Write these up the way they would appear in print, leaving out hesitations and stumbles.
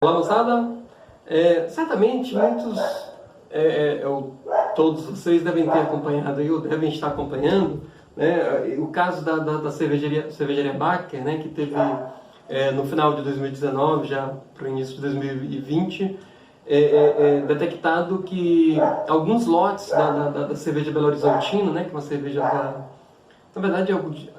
Olá, moçada. Certamente todos vocês devem ter acompanhado aí, ou devem estar acompanhando, né, o caso da cervejaria Baker, né, que teve no final de 2019, já para o início de 2020, detectado que alguns lotes da cerveja Belo Horizontino, né, que é uma cerveja na verdade,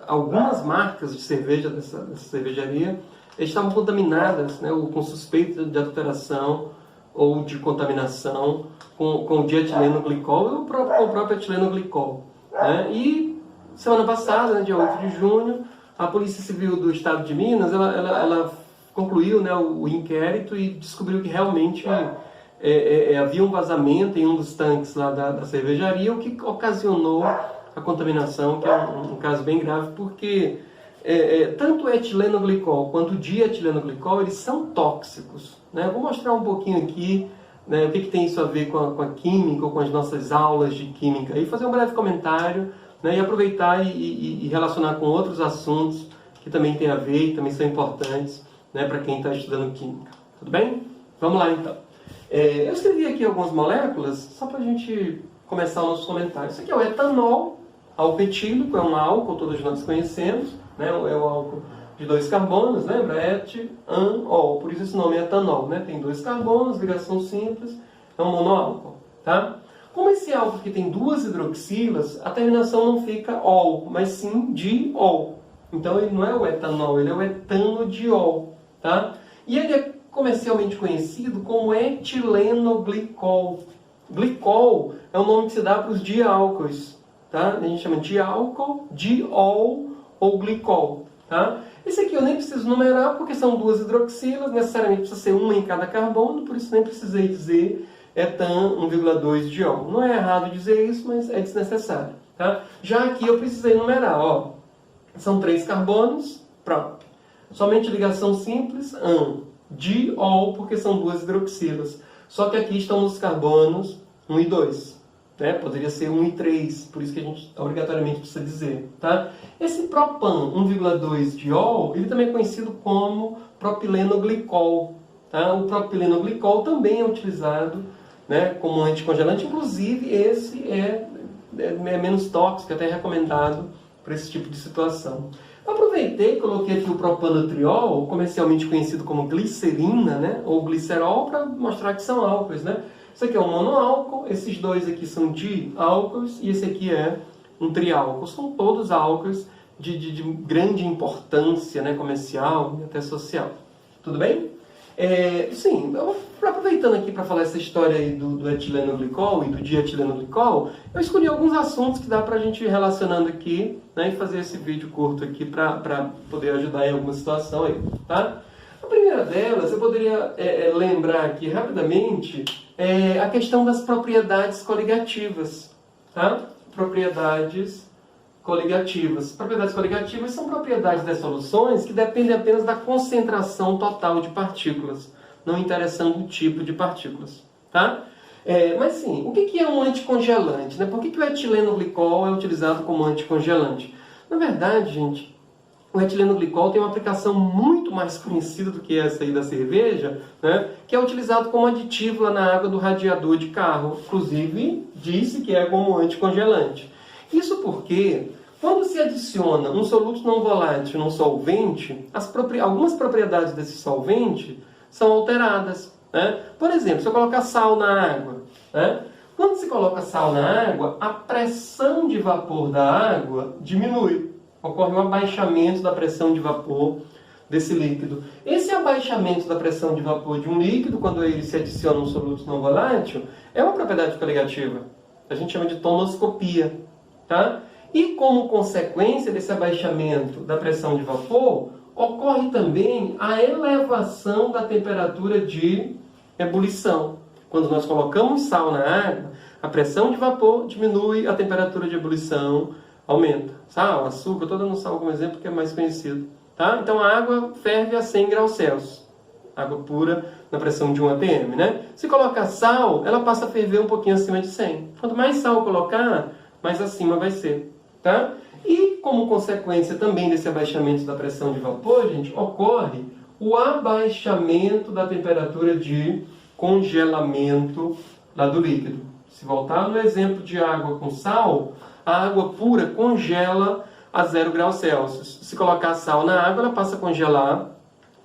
algumas marcas de cerveja dessa cervejaria estavam contaminadas, né, ou com suspeita de adulteração ou de contaminação com o dietileno glicol ou com o próprio etileno glicol. Né? E semana passada, né, dia 8 de junho, a Polícia Civil do Estado de Minas ela concluiu, né, o inquérito e descobriu que realmente havia um vazamento em um dos tanques lá da cervejaria, o que ocasionou a contaminação, que é um caso bem grave, porque tanto o etileno glicol quanto o dietileno glicol, eles são tóxicos. Né? Eu vou mostrar um pouquinho aqui, né, o que tem isso a ver com a química, ou com as nossas aulas de química, e fazer um breve comentário, né, e aproveitar e relacionar com outros assuntos que também têm a ver e também são importantes, né, para quem está estudando química. Tudo bem? Vamos lá então. Eu escrevi aqui algumas moléculas, só para a gente começar o nosso comentário. Isso aqui é o etanol, álcool etílico, é um álcool, todos nós conhecemos, né? É o álcool de 2 carbonos, lembra? Etanol, por isso esse nome é etanol, né? Tem 2 carbonos, ligação simples, é um monoálcool, tá? Como esse álcool aqui tem 2 hidroxilas, a terminação não fica ol, mas sim diol. Então ele não é o etanol, ele é o etanodiol, tá? E ele é comercialmente conhecido como etilenoglicol. Glicol é o nome que se dá para os diálcoois, tá? A gente chama de álcool, diol ou glicol, tá? Esse aqui eu nem preciso numerar porque são 2 hidroxilas, necessariamente precisa ser uma em cada carbono, por isso nem precisei dizer etan 1,2 diol. Não é errado dizer isso, mas é desnecessário, tá? Já aqui eu precisei numerar, ó. São 3 carbonos, pronto. Somente ligação simples, diol, porque são 2 hidroxilas. Só que aqui estão os carbonos 1 e 2. Né? Poderia ser 1 e 3, por isso que a gente obrigatoriamente precisa dizer. Tá? Esse propan 1,2 diol, ele também é conhecido como propilenoglicol. Tá? O propilenoglicol também é utilizado, né, como anticongelante, inclusive esse é menos tóxico, até recomendado para esse tipo de situação. Aproveitei e coloquei aqui o propanotriol, comercialmente conhecido como glicerina, né, ou glicerol, para mostrar que são álcoois, né? Isso aqui é um monoálcool, esses 2 aqui são diálcoois e esse aqui é um triálcool. São todos álcoois de grande importância, né, comercial e até social. Tudo bem? Sim, aproveitando aqui para falar essa história aí do etilenoglicol e do dietilenoglicol, eu escolhi alguns assuntos que dá para a gente ir relacionando aqui, né, e fazer esse vídeo curto aqui para poder ajudar em alguma situação aí, tá? A primeira delas, eu poderia lembrar aqui rapidamente a questão das propriedades coligativas, tá? Propriedades coligativas. Propriedades coligativas são propriedades das soluções que dependem apenas da concentração total de partículas, não interessando o tipo de partículas, tá? Mas sim, o que é um anticongelante? Né? Por que o etileno-glicol é utilizado como anticongelante? Na verdade, gente, o etileno-glicol tem uma aplicação muito mais conhecida do que essa aí da cerveja, né? Que é utilizado como aditivo lá na água do radiador de carro. Inclusive, disse que é como anticongelante. Isso porque, quando se adiciona um soluto não volátil num solvente, algumas propriedades desse solvente são alteradas. Né? Por exemplo, se eu colocar sal na água, né? Quando se coloca sal na água, a pressão de vapor da água diminui. Ocorre um abaixamento da pressão de vapor desse líquido. Esse abaixamento da pressão de vapor de um líquido, quando ele se adiciona um soluto não volátil, é uma propriedade coligativa. A gente chama de tonoscopia. Tá? E como consequência desse abaixamento da pressão de vapor, ocorre também a elevação da temperatura de ebulição. Quando nós colocamos sal na água, a pressão de vapor diminui, a temperatura de ebulição aumenta. Sal, açúcar, estou dando sal como exemplo que é mais conhecido. Tá? Então a água ferve a 100 graus Celsius. Água pura na pressão de 1 atm. Né? Se colocar sal, ela passa a ferver um pouquinho acima de 100. Quanto mais sal colocar, mais acima vai ser, tá? E como consequência também desse abaixamento da pressão de vapor, gente, ocorre o abaixamento da temperatura de congelamento lá do líquido. Se voltar no exemplo de água com sal, a água pura congela a 0 graus Celsius. Se colocar sal na água, ela passa a congelar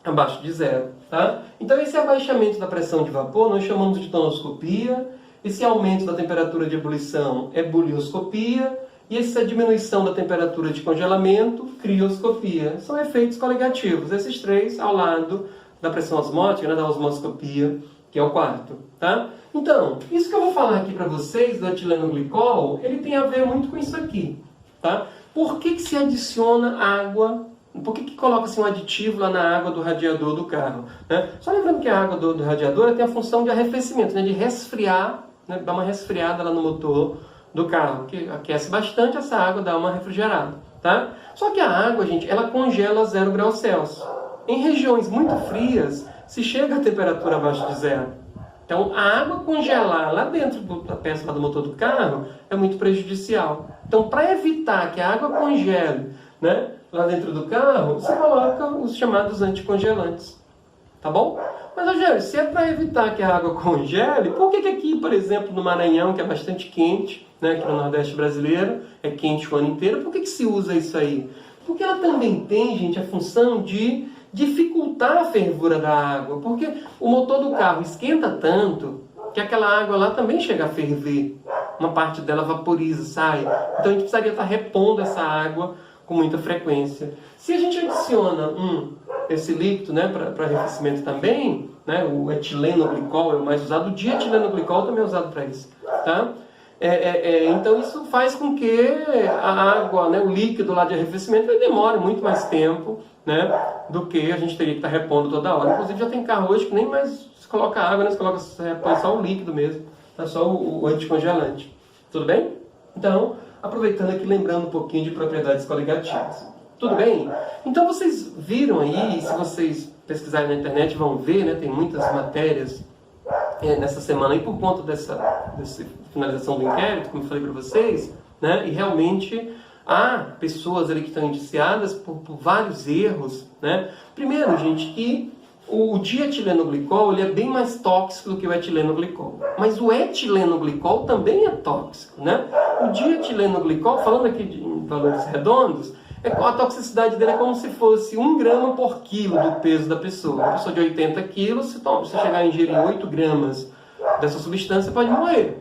abaixo de 0. Tá? Então esse abaixamento da pressão de vapor nós chamamos de tonoscopia, esse aumento da temperatura de ebulição é bulioscopia, e essa diminuição da temperatura de congelamento, crioscopia. São efeitos coligativos, esses três ao lado da pressão osmótica, né, da osmoscopia, que é o quarto. Tá? Então, isso que eu vou falar aqui para vocês do etilenoglicol, ele tem a ver muito com isso aqui. Tá? Por que se adiciona água? Por que coloca-se um aditivo lá na água do radiador do carro? Né? Só lembrando que a água do radiador tem a função de arrefecimento, né, de resfriar, né, dar uma resfriada lá no motor do carro, que aquece bastante, essa água dá uma refrigerada. Tá? Só que a água, gente, ela congela a 0 graus Celsius. Em regiões muito frias, se chega a temperatura abaixo de 0. Então, a água congelar lá dentro da peça lá do motor do carro é muito prejudicial. Então, para evitar que a água congele, né, lá dentro do carro, você coloca os chamados anticongelantes. Tá bom? Mas, Rogério, se é para evitar que a água congele, por que aqui, por exemplo, no Maranhão, que é bastante quente, né, aqui no Nordeste brasileiro, é quente o ano inteiro, por que se usa isso aí? Porque ela também tem, gente, a função de dificultar a fervura da água. Porque o motor do carro esquenta tanto que aquela água lá também chega a ferver. Uma parte dela vaporiza, sai. Então a gente precisaria estar repondo essa água com muita frequência. Se a gente adiciona esse líquido, né, para arrefecimento também, né, o etilenoglicol é o mais usado, o dietilenoglicol também é usado para isso. Tá? Então isso faz com que a água, né, o líquido lá de arrefecimento, ele demore muito mais tempo, né, do que a gente teria que estar repondo toda hora. Inclusive já tem carro hoje que nem mais se coloca água, né, se repõe só o líquido mesmo, tá, só o anticongelante. Tudo bem? Então, aproveitando aqui, lembrando um pouquinho de propriedades coligativas. Tudo bem? Então vocês viram aí, se vocês pesquisarem na internet vão ver, né, tem muitas matérias nessa semana aí por conta dessa finalização do inquérito, como eu falei para vocês, né, e realmente há pessoas ali que estão indiciadas por vários erros, né. Primeiro, gente, que o dietilenoglicol ele é bem mais tóxico do que o etilenoglicol. Mas o etilenoglicol também é tóxico, né? O dietilenoglicol, falando aqui de valores redondos, a toxicidade dele é como se fosse 1 grama por quilo do peso da pessoa. Uma pessoa de 80 quilos, se você chegar a ingerir 8 gramas dessa substância, pode morrer,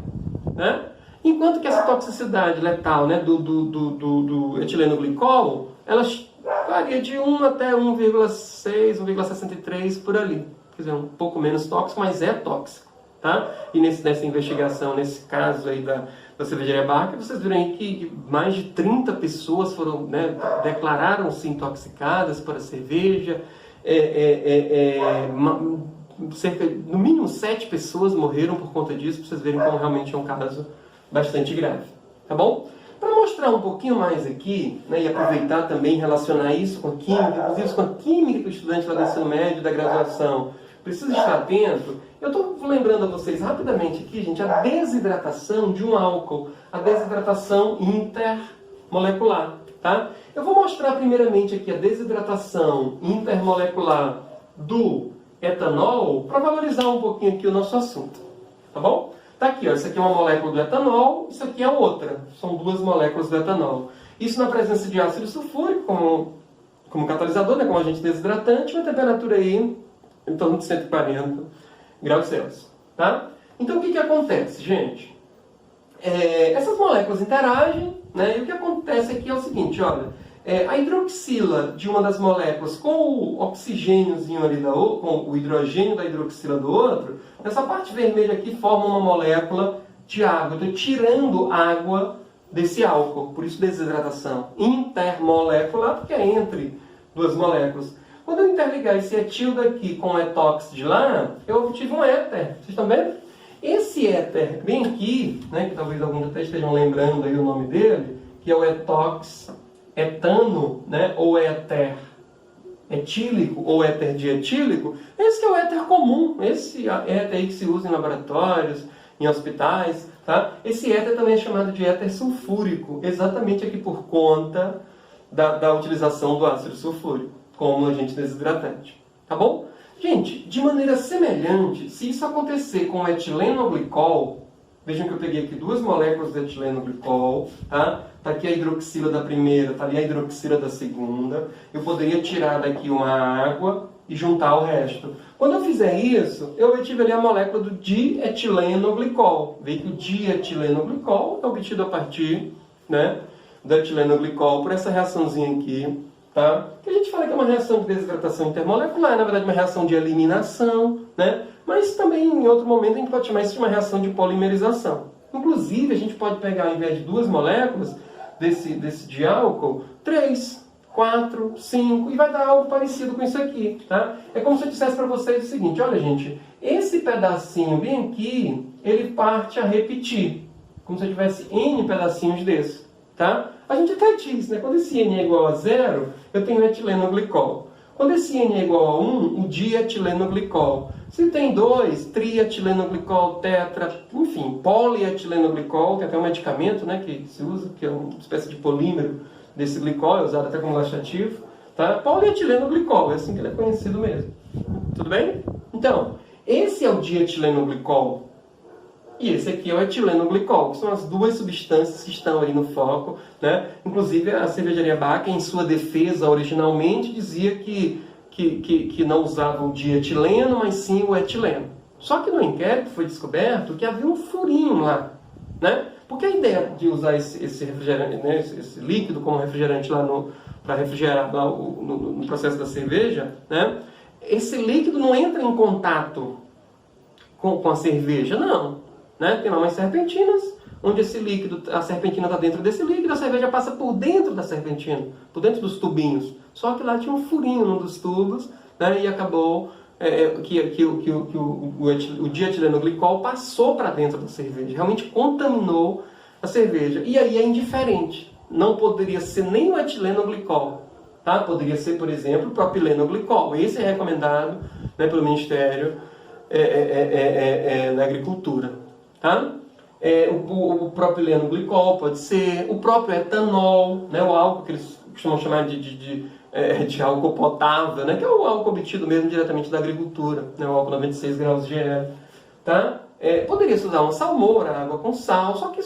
né? Enquanto que essa toxicidade letal, né, do etilenoglicol, ela varia de 1 até 1,6, 1,63 por ali. Quer dizer, um pouco menos tóxico, mas é tóxico. Tá? E nessa investigação, nesse caso aí da cervejaria Barca, vocês viram aí que mais de 30 pessoas foram, né, declararam-se intoxicadas por a cerveja. No mínimo 7 pessoas morreram por conta disso, para vocês verem como realmente é um caso bastante grave. Tá bom? Para mostrar um pouquinho mais aqui, né, e aproveitar também, relacionar isso com a química, inclusive com a química que o estudante lá do ensino médio, da graduação, precisa estar atento, eu estou lembrando a vocês rapidamente aqui, gente, a desidratação de um álcool, a desidratação intermolecular. Tá? Eu vou mostrar primeiramente aqui a desidratação intermolecular do etanol, para valorizar um pouquinho aqui o nosso assunto. Tá bom? Tá aqui, ó, isso aqui é uma molécula do etanol, isso aqui é outra. São 2 moléculas do etanol. Isso na presença de ácido sulfúrico como catalisador, né, como agente desidratante, uma temperatura aí em torno de 140 graus Celsius. Tá? Então o que acontece, gente? Essas moléculas interagem, né, e o que acontece aqui é o seguinte, olha, a hidroxila de uma das moléculas com o oxigêniozinho ali com o hidrogênio da hidroxila do outro, essa parte vermelha aqui forma uma molécula de água. Estou tirando água desse álcool, por isso desidratação intermolecular, porque é entre 2 moléculas. Quando eu interligar esse etil daqui com o etox de lá, eu obtive um éter. Vocês estão vendo? Esse éter bem aqui, né, que talvez alguns até estejam lembrando aí o nome dele, que é o etox etano, né, ou éter etílico ou éter dietílico, esse que é o éter comum, esse éter aí que se usa em laboratórios, em hospitais, tá? Esse éter também é chamado de éter sulfúrico, exatamente aqui por conta da utilização do ácido sulfúrico como agente desidratante. tá bom? Gente, de maneira semelhante, se isso acontecer com o etilenoglicol, vejam que eu peguei aqui 2 moléculas de etilenoglicol, tá? Tá aqui a hidroxila da primeira, tá ali a hidroxila da segunda. Eu poderia tirar daqui uma água e juntar o resto. Quando eu fizer isso, eu obtive ali a molécula do dietilenoglicol. Veio que o dietilenoglicol é obtido a partir, né, do etilenoglicol por essa reaçãozinha aqui, tá? Que a gente fala que é uma reação de desidratação intermolecular, na verdade uma reação de eliminação, né? Mas também em outro momento a gente pode chamar isso de uma reação de polimerização. Inclusive a gente pode pegar, ao invés de 2 moléculas desse de álcool, 3, 4, 5, e vai dar algo parecido com isso aqui, tá? É como se eu dissesse para vocês o seguinte, olha gente, esse pedacinho bem aqui, ele parte a repetir, como se eu tivesse N pedacinhos desse, tá? A gente até diz, né? Quando esse N é igual a 0, eu tenho etilenoglicol. Quando esse N é igual a 1, o dietilenoglicol. Se tem 2, trietilenoglicol, tetra, enfim, polietilenoglicol, que é até um medicamento, né, que se usa, que é uma espécie de polímero desse glicol, é usado até como laxativo, tá? Polietilenoglicol, é assim que ele é conhecido mesmo. Tudo bem? Então, esse é o dietilenoglicol. E esse aqui é o etilenoglicol, que são as 2 substâncias que estão aí no foco, né? Inclusive, a cervejaria Baca, em sua defesa, originalmente, dizia que não usava o dietileno, mas sim o etileno. Só que no inquérito foi descoberto que havia um furinho lá, né? Porque a ideia de usar esse refrigerante, né, esse líquido como refrigerante lá para refrigerar lá no processo da cerveja, né? Esse líquido não entra em contato com a cerveja, não. Né? Tem lá umas serpentinas, onde esse líquido, a serpentina está dentro desse líquido, a cerveja passa por dentro da serpentina, por dentro dos tubinhos. Só que lá tinha um furinho num dos tubos, né? E acabou que o dietilenoglicol passou para dentro da cerveja, realmente contaminou a cerveja. E aí é indiferente. Não poderia ser nem o etilenoglicol, tá? Poderia ser, por exemplo, o propilenoglicol. Esse é recomendado, né, pelo Ministério da Agricultura. Tá? O propilenoglicol pode ser, o próprio etanol, né, o álcool que eles costumam chamar de álcool potável, né, que é o álcool obtido mesmo diretamente da agricultura, né, o álcool 96 graus GL. Tá? Poderia se usar uma salmoura, água com sal, só que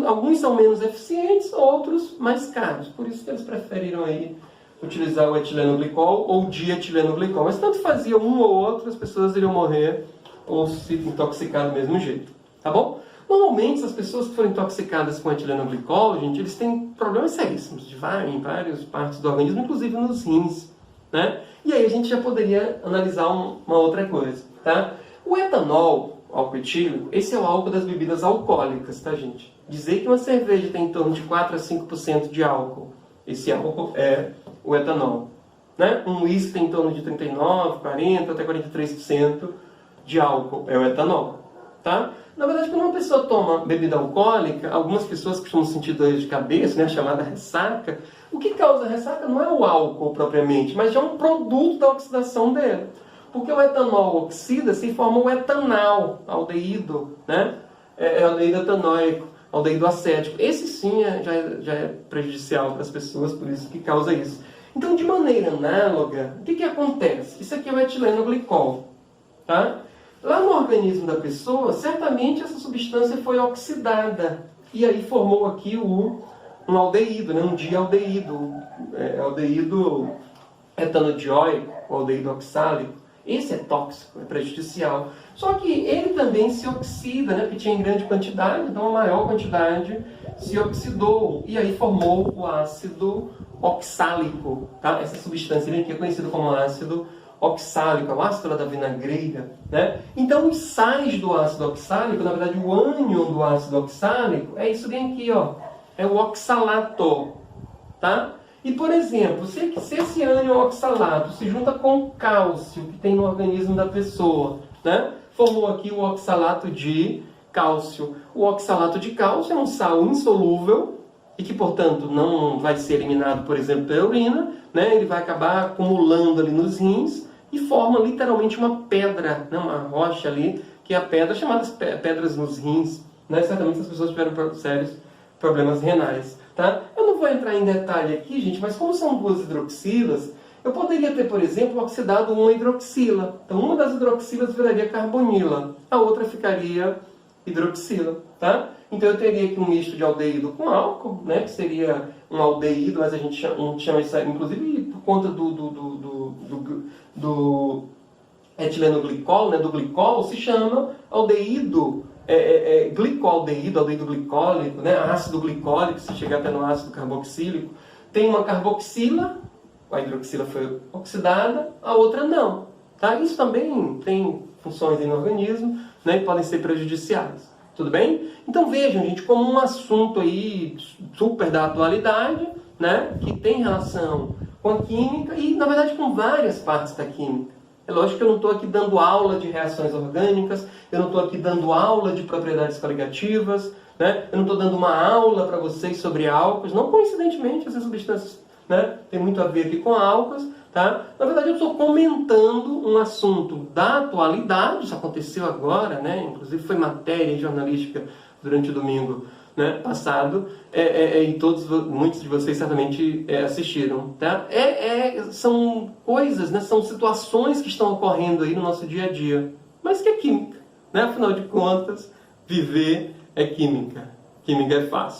alguns são menos eficientes, outros mais caros. Por isso que eles preferiram aí utilizar o etilenoglicol ou o dietilenoglicol. Mas tanto fazia um ou outro, as pessoas iriam morrer ou se intoxicar do mesmo jeito. Tá bom? Normalmente, as pessoas que foram intoxicadas com etilenoglicol, gente, eles têm problemas seríssimos em várias partes do organismo, inclusive nos rins, né? E aí a gente já poderia analisar uma outra coisa, tá? O etanol, álcool etílico, esse é o álcool das bebidas alcoólicas, tá, gente? Dizer que uma cerveja tem em torno de 4 a 5% de álcool, esse álcool é o etanol, né? Um uísque tem em torno de 39, 40, até 43% de álcool, é o etanol, tá? Na verdade, quando uma pessoa toma bebida alcoólica, algumas pessoas costumam sentir dor de cabeça, né, chamada ressaca. O que causa ressaca não é o álcool propriamente, mas já é um produto da oxidação dele. Porque o etanol oxida-se e forma o etanal, aldeído, né? Aldeído etanóico, aldeído acético. Esse sim já é prejudicial para as pessoas, por isso que causa isso. Então, de maneira análoga, o que acontece? Isso aqui é o etilenoglicol, tá? Lá no organismo da pessoa, certamente essa substância foi oxidada. E aí formou aqui um aldeído, né? Um dialdeído, aldeído etanodioico, aldeído oxálico. Esse é tóxico, é prejudicial. Só que ele também se oxida, né? Porque tinha em grande quantidade, então a maior quantidade se oxidou. E aí formou o ácido oxálico, tá? Essa substância aqui é conhecida como ácido oxálico, o ácido da vinagreira, né? Então, os sais do ácido oxálico, na verdade, o ânion do ácido oxálico é isso bem aqui, ó. É o oxalato, tá? E, por exemplo, se esse ânion oxalato se junta com o cálcio que tem no organismo da pessoa, né? Formou aqui o oxalato de cálcio. O oxalato de cálcio é um sal insolúvel e que, portanto, não vai ser eliminado, por exemplo, pela urina, né? Ele vai acabar acumulando ali nos rins e forma literalmente uma pedra, né? Uma rocha ali, que é a pedra, chamadas pedras nos rins, né? Certamente as pessoas tiveram sérios problemas renais, tá? Eu não vou entrar em detalhe aqui, gente, mas como são 2 hidroxilas, Eu poderia ter, por exemplo, oxidado uma hidroxila. Então, uma das hidroxilas viraria carbonila, a outra ficaria hidroxila, tá? Então, eu teria aqui um misto de aldeído com álcool, né? Que seria um aldeído, mas a gente chama isso, inclusive, por conta do etilenoglicol, né? Do glicol, se chama aldeído, glicoaldeído, aldeído glicólico, né? Ácido glicólico, se chegar até no ácido carboxílico. Tem uma carboxila, a hidroxila foi oxidada, a outra não. Tá? Isso também tem funções no organismo, né, e podem ser prejudiciais. Tudo bem? Então vejam, gente, como um assunto aí super da atualidade, né, que tem relação com a química e, na verdade, com várias partes da química. É lógico que eu não estou aqui dando aula de reações orgânicas, eu não estou aqui dando aula de propriedades coligativas, né, eu não estou dando uma aula para vocês sobre álcools. Não coincidentemente, essas substâncias, né, tem muito a ver aqui com álcools. Tá? Na verdade, eu estou comentando um assunto da atualidade, isso aconteceu agora, né? Inclusive foi matéria jornalística durante o domingo, né, passado, e muitos de vocês certamente assistiram. Tá? São coisas, né, são situações que estão ocorrendo aí no nosso dia a dia, mas que é química. Né? Afinal de contas, viver é química. Química é fácil.